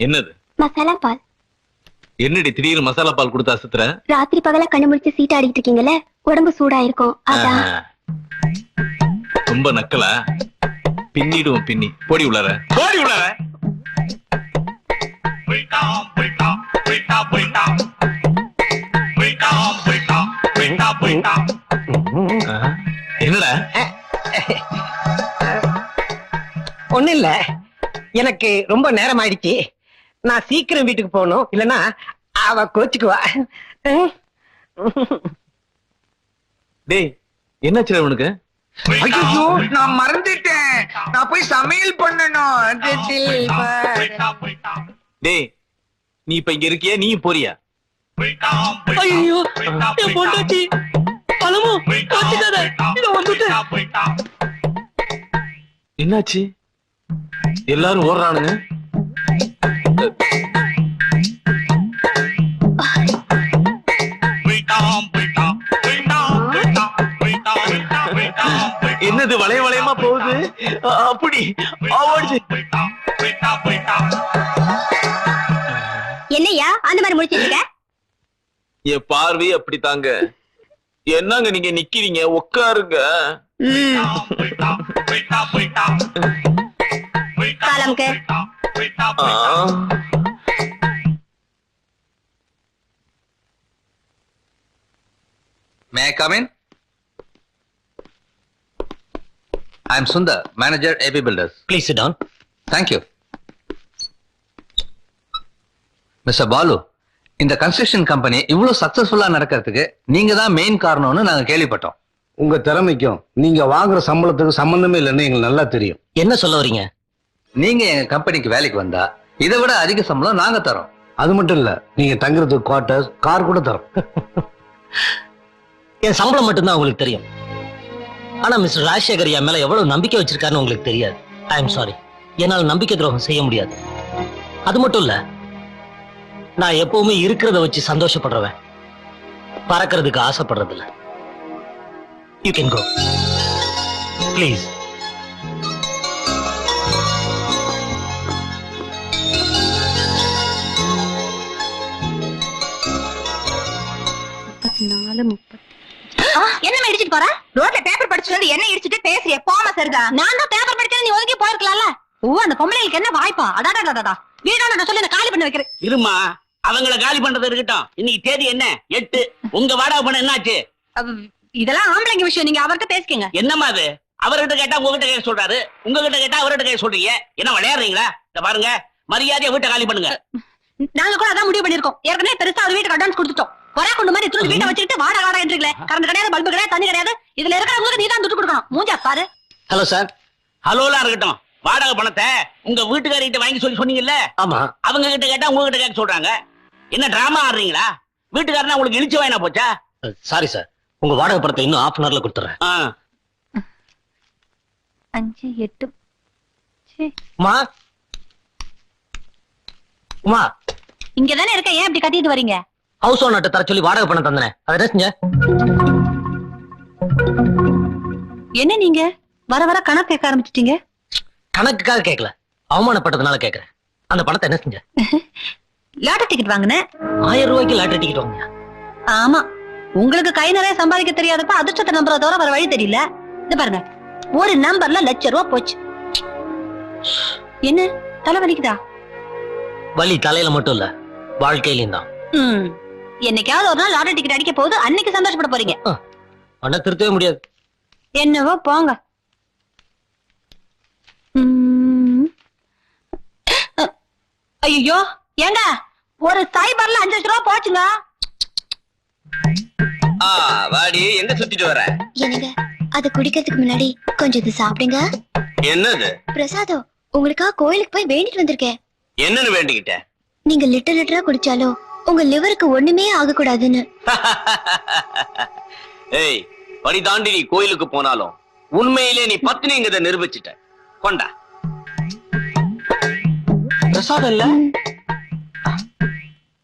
என்னது? மசாலா பால். என்னடி திடீர்னு மசாலா பால் கொடுத்து அசுத்துற? ராத்திரி பகல கண்ணு முடிச்சு சீட் ஆடிட்டு இருக்கீங்கல்ல, உடம்பு சூடா இருக்கும் அதான். ரொம்ப நக்கலா? பின்னிடுவோம் பின்னி. போடி உள்ளார, போடி உள்ளார. என்னடா? ஒண்ணு இல்ல, எனக்கு ரொம்ப நேரம் ஆயிடுச்சு. நான் சீக்கிரம் வீட்டுக்கு போகணும், இல்லன்னா அவ கோச்சுக்குவா. டேய், என்னாச்சு அவனுக்கு? ஐயோ, நான் மறந்துட்டேன். நான் போய் சமையல் பண்ணணும். டேய், நீ இப்ப இங்க இருக்கியா? நீயும் போறியா? ஐயோ, என் பொண்டாட்டி பழமோ கோச்சுக்காத, இத வந்துட்டேன். என்னாச்சு? எல்லாரும் ஓடுறானுங்க. என்னது வளைய வளையமா போகுது? அப்படி என்னையா அந்த மாதிரி முடிச்சிட்டு இருக்க? என் பார்வை அப்படி தாங்க. என்னங்க நீங்க நிக்கிறீங்க? உட்காருங்க. காலம்க்கு May I come in? I am Sundar, manager AB Builders. Please sit down. Thank you. Mr. Balu, இந்த கன்ஸ்ட்ரக்ஷன் கம்பெனி இவ்வளவு சக்சஸ்ஃபுல்லா நடக்கிறதுக்கு நீங்க தான் மெயின் காரணம்னு நாங்க கேள்விப்பட்டோம். உங்க திறமைக்கும் நீங்க வாங்குற சம்பளத்துக்கு சம்பந்தமே இல்லைன்னு எங்களுக்கு நல்லா தெரியும். என்ன சொல்ல வரீங்க? நீங்க எங்க கம்பெனிக்கு வேலைக்கு வந்தா இதை விட அதிக சம்பளம் நாங்க தரோம். அது மட்டும் இல்ல, நீங்க தங்குறதுக்கு குவார்டர்ஸ், கார் கூட தரோம். என் சம்பளம் மட்டும்தான் உங்களுக்கு தெரியும். ஆனா மிஸ்டர் ராஜசேகர் என் மேல எவ்வளவு நம்பிக்கை வச்சிருக்காருன்னு உங்களுக்கு தெரியாது. ஐ எம் சாரி, என்னால நம்பிக்கை துரோகம் செய்ய முடியாது. அது மட்டும் இல்ல, நான் எப்பவுமே இருக்கிறத வச்சு சந்தோஷப்படுறவன், பறக்கிறதுக்கு ஆசைப்படுறது இல்ல. You can go please. என்ன இடிச்சிட்டு போற? ரோட்ல பேப்பர் படிச்சுட்டு வந்து என்ன இடிச்சிட்டு பேசுறிய? போமா சரிதா. நான் தான் பேப்பர் படிச்சது, நீ ஒதுக்கி போயிருக்கலாம்ல. ஓ, அந்த பொம்பளைகளுக்கு என்ன வாய்ப்பா? அடாடாடாடா, வீடான நான் சொல்லி காலி பண்ண வைக்கிறேன். இருமா, அவங்கள காலி பண்றது இருக்கட்டும். இன்னைக்கு தேதி என்ன? 8. உங்க வாடகை பணம் என்னாச்சு? இதெல்லாம் ஆம்பளைங்க விஷயம், நீங்க அவர்கிட்ட பேசிக்கங்க. என்னமா அது? அவர்கிட்ட கேட்டா உங்ககிட்ட கேட்க சொல்றாரு, உங்ககிட்ட கேட்டா அவர்கிட்ட கேட்க சொல்றீங்க. என்ன விளையாடுறீங்களா? இந்த பாருங்க, மரியாதையா வீட்டை காலி பண்ணுங்க. நாங்க கூட அதான் முடிவு பண்ணிருக்கோம். ஏற்கனவே பெருசா ஒரு வீட்டுக்கு அட்வான்ஸ் கொடுத்துட்டோம். கொரா கொண்டு மாதிரி திரும்ப வீட்டை வச்சுக்கிட்டு வாடகை வாடகை என்றீங்களே. கரண்ட் கிடையாது, பல்பு கிடையாது, தண்ணி கிடையாது. இதுல இருக்கிறவங்களுக்கு நீ தான் துட்டு கொடுக்கணும். மூஞ்சா பாரு. Hello sir. ஹலோலாம் இருக்கட்டும், வாடகை பணத்தை உங்க வீட்டுக்காரிட்ட வாங்கி சொல்லி சொன்னீங்கல்ல, ஆமா. அவங்க கிட்ட கேட்டா உங்ககிட்ட கேட்க சொல்றாங்க. என்ன டிராமா ஆடுறீங்களா? வீட்டுக்காரனா உங்களுக்கு இழிச்சு வாயினா போச்சா? சாரி சார், உங்க வாடகை பணத்தை இன்னும் ½ hourல கொடுத்துறேன். 5 8 உமா, உமா, இங்கதானே இருக்க, ஏன் இப்படி கத்திட்டு வரீங்க? ஹவுஸ் ஓனர்ட்ட தர சொல்லி வாடகை பணம் தந்தனே, அதை என்ன செஞ்ச? என்ன நீங்க வர வர கணக்கு கேட்க ஆரம்பிச்சிட்டீங்க? கணக்குக்காக கேட்கல, அவமானப்பட்டதுனால கேட்கறேன். அந்த பணத்தை என்ன செஞ்ச? லாட்டரி டிக்கெட் வாங்கினேன். 1000 ரூபாய்க்கு லாட்டரி டிக்கெட் வாங்கியா? ஆமா, உங்களுக்கு கை நிறைய சம்பாதிக்க தெரியாதப்ப அதிர்ஷ்டத்தை நம்புறத தவிர வர வழி தெரியல. இது பாருங்க, ஒரு நம்பர்ல ₹1,00,000 போச்சு. என்ன தலை வலிக்குதா? வலி தலையில மட்டும் இல்ல, வாழ்க்கையிலும் தான். என்னைக்காவது ஒரு நாள் லாட்டரி டிக்கெட் அடிக்க போகுது, அன்னைக்கு சந்தோஷப்பட போறீங்க. ஆனா திருத்தவே முடியாது. என்னவோ போங்க. ஐயோ, ஏங்க ஒரு சைபர்ல ₹5,00,000 போச்சுங்க. வாடி, எங்க சுத்திட்டு வர? என்னங்க, அது குடிக்கிறதுக்கு முன்னாடி கொஞ்சம் இது சாப்பிடுங்க. என்னது? பிரசாதம், உங்களுக்காக கோயிலுக்கு போய் வேண்டிட்டு வந்திருக்கேன். என்னன்னு வேண்டிக்கிட்ட? நீங்க லிட்டர் லிட்டரா குடிச்சாலும் உங்க லிவருக்கு ஒண்ணுமே ஆக கூடாதுன்னு. ஏய், படி தாண்டி நீ கோயிலுக்கு போனாலும் உண்மையிலே நீ பத்னிங்கிறத நிரூபிச்சிட்ட. கொண்டா. பிரசாதம் இல்ல,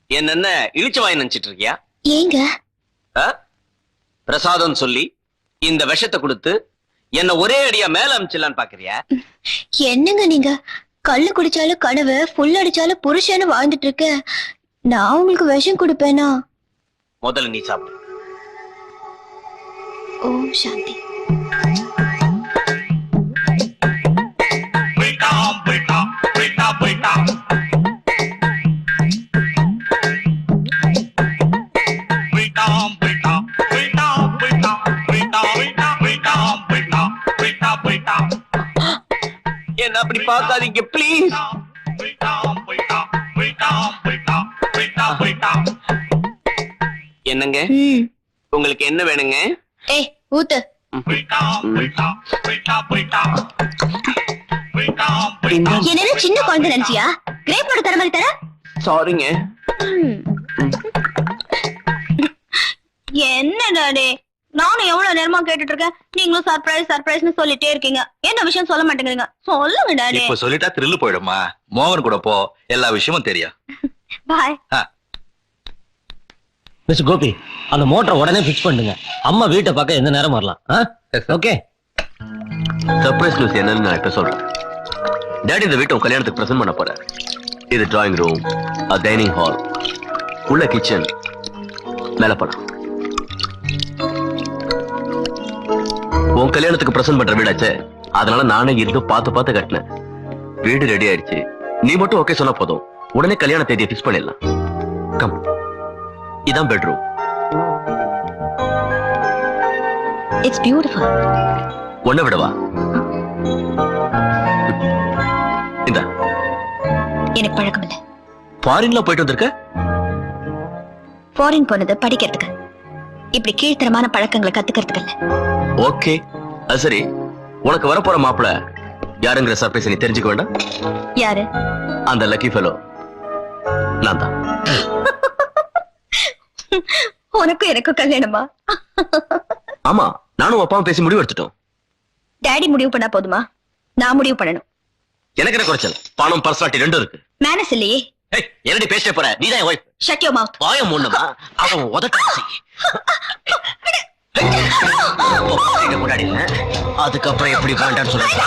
என்ன இழிச்சு வாய் நினைச்சிட்டு இருக்கியா? ஏங்க பிரசாதம் சொல்லி இந்த விஷத்தை கொடுத்து என்ன ஒரே அடியா மேல அமிச்சிடலான்னு பாக்குறியா? என்னங்க நீங்க கள்ளு குடிச்சாலும் கனவு, புல் அடிச்சாலும் புருஷன்னு வாழ்ந்துட்டு இருக்க. நான் உங்களுக்கு விஷம் கொடுப்பேனா? முதல்ல நீ சாப்பிடு. ஓம் சாந்தி. என்ன அப்படி பார்க்காதீங்க ப்ளீஸ். என்னங்க உங்களுக்கு என்ன வேணுங்க? ஏய் ஊத்து. என்ன சின்ன குழந்தை நினைச்சியா? கிரேப் போட்டு தர மாதிரி தர. சாரிங்க. என்ன டாடி, நானும் எவ்வளவு நேரமா கேட்டுட்டு இருக்கேன், நீங்களும் சர்ப்ரைஸ் சர்ப்ரைஸ்னு சொல்லிட்டே இருக்கீங்க. என்ன விஷயம் சொல்ல மாட்டேங்கிறீங்க? சொல்லுங்க டாடி. இப்ப சொல்லிட்டா த்ரில்லு போயிடுமா? மோகன் கூட போ, எல்லா விஷயமும் தெரியும். பாய். மிஸ்டர் கோபி, அந்த மோட்டரை உடனே பிக்ஸ் பண்ணுங்க. அம்மா வீட்டை பார்க்க எந்த நேரம் வரலாம். ஓகே. சர்ப்ரைஸ் நியூஸ் என்னன்னு நான் இப்ப சொல்றேன். டாடி இந்த வீட்டை கல்யாணத்துக்கு பிரசன்ட் பண்ண போறேன். இது டிராயிங் ரூம், டைனிங் ஹால், உள்ள கிச்சன், மேல படம். உன் கல்யாணத்துக்கு பிரசன்ட் பண்ற வீடாச்சே, அதனால நானே இருந்து பார்த்து பார்த்து கட்டினேன். வீடு ரெடி ஆயிடுச்சு. நீ மட்டும் ஓகே சொன்னா போதும், உடனே கல்யாண தேதியை பிக்ஸ் பண்ணிடலாம். கம், இதான் பெட்ரூம். It's beautiful. ஒன்ன விடவா? இந்த எனக்கு பழக்கம் இல்ல. ஃபாரின்ல போயிட்டு வந்திருக்க? ஃபாரின் போனது படிக்கிறதுக்கு, இப்படி கீழ்த்தரமான பழக்கங்களை கத்துக்கிறதுக்கு இல்ல. ஓகே, அது சரி. உனக்கு வரப்போற மாப்பிள யாருங்கிற சர்ப்ரைஸ் நீ தெரிஞ்சுக்க வேண்டாம்? யாரு? அந்த லக்கி ஃபெலோ நான் தான். உனக்கும் எனக்கும் கல்யாணமா? ஆமா, நானும் அப்பாவும் பேசி முடிவு எடுத்துட்டோம். டாடி முடிவு பண்ணா போதுமா? நான் முடிவு பண்ணணும். எனக்கு என்ன குறைச்சல்? பணம், பர்சனாலிட்டி ரெண்டும் இருக்கு. மேனஸ் இல்லையே. என்னடி பேச போற? நீதான் என் வைஃப். Shut your mouth. வாயம் மூடணுமா? அவன் உதட்டாசி. முன்னாடி அதுக்கப்புறம் எப்படி வேண்டான்னு சொல்லுங்க.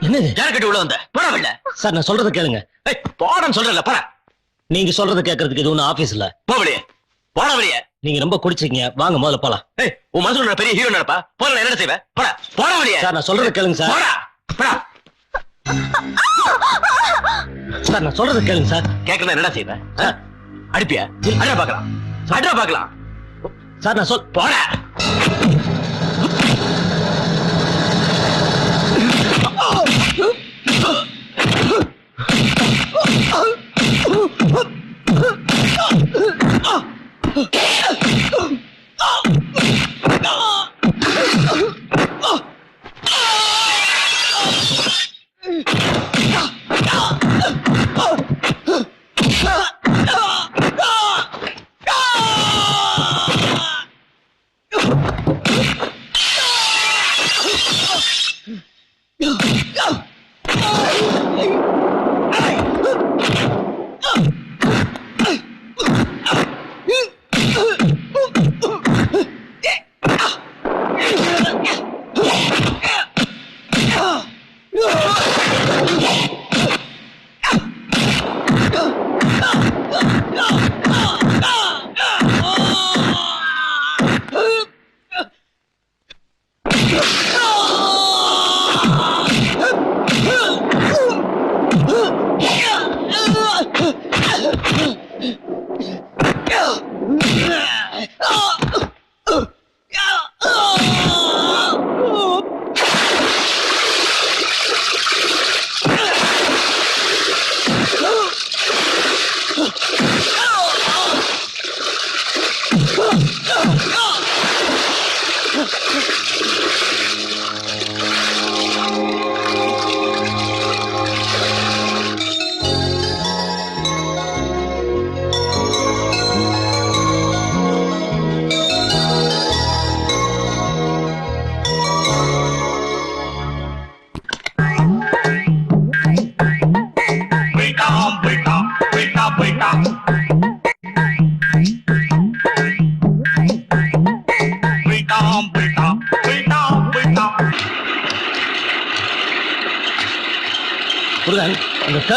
என்னது? யார கட்டி உள்ள வந்த? போடவில்லை சார், நான் சொல்றதை கேளுங்க. போடன்னு சொல்றல, போட. நீங்க சொல்றதை கேட்கறதுக்கு இது ஒன்னும் ஆபீஸ் இல்ல. போவலையே, போடவில்லையே. நீங்க ரொம்ப குடிச்சிருக்கீங்க, வாங்க முதல்ல போலாம். உன் மனசுல பெரிய ஹீரோ நினைப்பா? போல என்ன செய்வ? போட, போடவில்லையே. சார், நான் சொல்றதை கேளுங்க சார். போடா, போடா. சார், நான் சொல்றதை கேளுங்க சார். கேட்கல என்னடா செய்வ? அடிப்பியா? அடா பாக்கலாம், அடா பாக்கலாம். சார், நான் போட.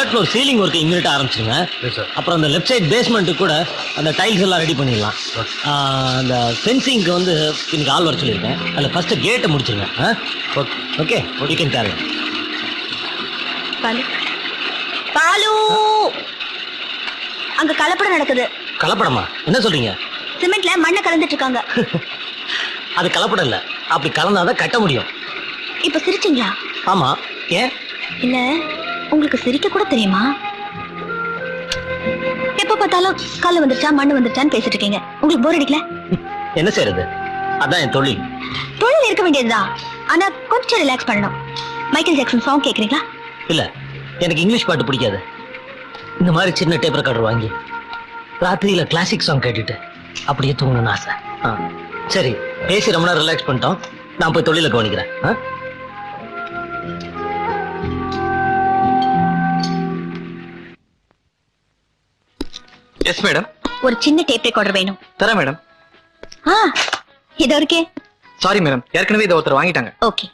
Third floor ceiling work immediate ஆரம்பிச்சிருங்க. அப்புறம் அந்த லெஃப்ட் சைட் பேஸ்மெண்ட் கூட அந்த டைல்ஸ் எல்லாம் ரெடி பண்ணிடலாம். அந்த ஃபென்சிங்க்கு வந்து இன்னைக்கு ஆள் வர சொல்லியிருக்கேன். அதில் ஃபர்ஸ்ட் கேட்டை முடிச்சிருங்க. Okay you can carry. Balu Balu, அங்க கலப்படம் நடக்குது. கலப்படமா? என்ன சொல்றீங்க? சிமெண்ட்ல மண்ணை கலந்துட்டு இருக்காங்க. அது கலப்படம் இல்ல, அப்படி கலந்தாதான் கட்ட முடியும். இப்ப சிரிச்சீங்களா? ஆமா. ஏன்? இல்ல, உங்களுக்கு சிரிக்க கூட தெரியுமா? எப்ப பார்த்தாலும் கல்லு வந்துருச்சா மண்ணு வந்துருச்சான்னு பேசிட்டு இருக்கீங்க. உங்களுக்கு போர் அடிக்கல? என்ன செய்யறது, அதான் என் தொழில். தொழில் இருக்க வேண்டியதுதான், ஆனா கொஞ்சம் ரிலாக்ஸ் பண்ணணும். மைக்கேல் ஜாக்சன் சாங் கேக்குறீங்களா? இல்ல, எனக்கு இங்கிலீஷ் பாட்டு பிடிக்காது. இந்த மாதிரி சின்ன டேப் ரெக்கார்டர் வாங்கி ராத்திரியில கிளாசிக் சாங் கேட்டுட்டு அப்படியே தூங்கணும்னு ஆசை. சரி, பேசி ரொம்ப நேரம் ரிலாக்ஸ் பண்ணிட்டோம். நான் போய் தொழில கவனிக்கிறேன். Yes madam. ஒரு சின்ன டேப் ரெக்கார்டர் வேணும். தரேன் மேடம். இது இருக்கே. சாரி மேடம், ஏற்கனவே இதை ஒருத்தர் வாங்கிட்டாங்க. ஓகே,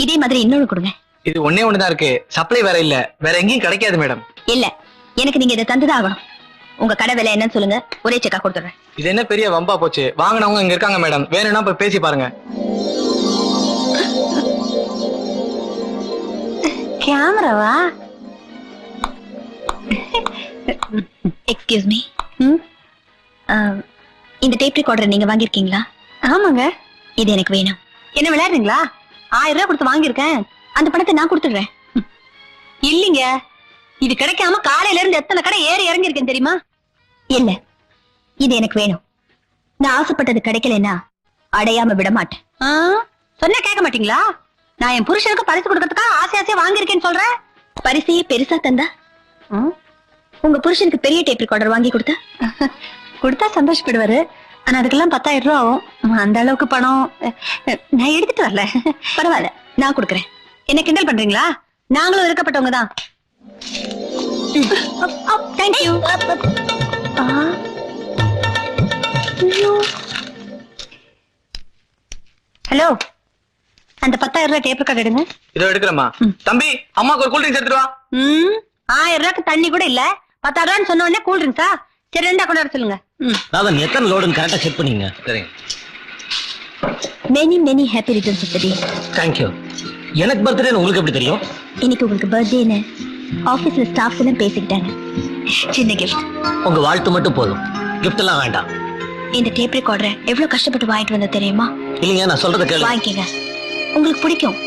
இதே மாதிரி இன்னொன்னு கொடுங்க. இது ஒன்னே ஒண்ணுதான் இருக்கு, சப்ளை வேற இல்ல, வேற எங்கேயும் கிடைக்காது மேடம். இல்ல, எனக்கு நீங்க இதை தந்துதான் ஆகணும். உங்க கடை விலை என்னன்னு சொல்லுங்க, ஒரே செக்கா கொடுத்துறேன். இது என்ன பெரிய வம்பா போச்சு? வாங்கினவங்க இங்க இருக்காங்க மேடம், வேணும்னா போய் பேசி பாருங்க. கேமராவா? எக்ஸ்கியூஸ் மீ, இந்த டேப் ரெக்கார்டர் நீங்க வாங்கிருக்கீங்களா? ஆமாங்க. இது எனக்கு வேணும். என்ன விளையாடுறீங்களா? 1000 ரூபாய் கொடுத்து வாங்கியிருக்கேன். அந்த பணத்தை நான் கொடுத்துடுறேன். இல்லீங்க, இது கிடைக்காம காலையில இருந்து எத்தனை கடை ஏறி இறங்கி இருக்கேன் தெரியுமா? இல்ல, இது எனக்கு வேணும். நான் ஆசைப்பட்டது கிடைக்கலன்னா அடையாம விட மாட்டேன். சொன்னா கேட்க மாட்டீங்களா? நான் என் புருஷனுக்கு பரிசு கொடுக்கறதுக்காக ஆசையா வாங்கியிருக்கேன்னு சொல்றேன். பரிசையே பெருசா தந்தா உங்க புருஷனுக்கு பெரிய டேப் ரெக்கார்டர் வாங்கி கொடுத்தா சந்தோஷப்படுவாரு. ஆனா அதுக்கெல்லாம் 10,000 ரூபா ஆகும். அந்த அளவுக்கு பணம் நான் எடுத்துட்டு வரல. பரவாயில்ல, நான் கொடுக்குறேன். என்ன கிண்டல் பண்றீங்களா? நாங்களும் இருக்கப்பட்டவங்க தான். தேங்க்யூ. ஹலோ, அந்த 10,000 ரூபாய் டேப் ரெக்கார்ட் எடுங்க. இதோ எடுக்கிறேம்மா. தம்பி, அம்மாக்கு ஒரு கூல் ட்ரிங்க்ஸ் எடுத்துட்டு வா. 1000 ரூபாய்க்கு தண்ணி கூட இல்ல, 10,000 ரூபான்னு சொன்ன உடனே கூல் ட்ரிங்க்ஸா? சரி, 2 கொண்டு வர சொல்லுங்க. அதான் எத்தனை லோடுன்னு கரெக்டா செக் பண்ணீங்க. சரிங்க. Many many happy returns of the day. Thank you. எனக்கு பர்த்டே உங்களுக்கு எப்படி தெரியும்? இன்னைக்கு உங்களுக்கு பர்த்டேன்னு ஆபீஸ்ல ஸ்டாஃப்ஸ் எல்லாம் பேசிக்கிட்டாங்க. சின்ன கிஃப்ட். உங்க வாழ்த்து மட்டும் போதும், கிஃப்ட் எல்லாம் வேண்டாம். இந்த டேப் ரெக்கார்டரை எவ்வளவு கஷ்டப்பட்டு வாங்கிட்டு வந்த தெரியுமா? இல்லைங்க, நான் சொல்றத கேளு. வாங்கிக்கங்க, உங்களுக்கு பிடிக்கும்.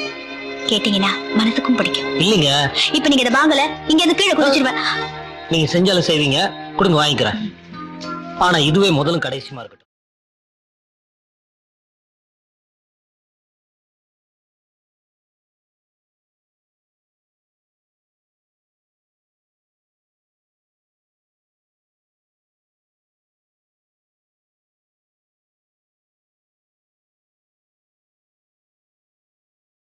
கேட்டீங்கன்னா மனசுக்கும் பிடிக்கும். இல்லைங்க, இப்ப நீங்க இதை வாங்கல, இங்க இருந்து கீழே குதிச்சிருவேன். நீங்க செஞ்சாலும் செய்வீங்க, கொடுங்க வாங்கிக்கிறேன். ஆனா இதுவே முதலும் கடைசியுமா இருக்கட்டும்.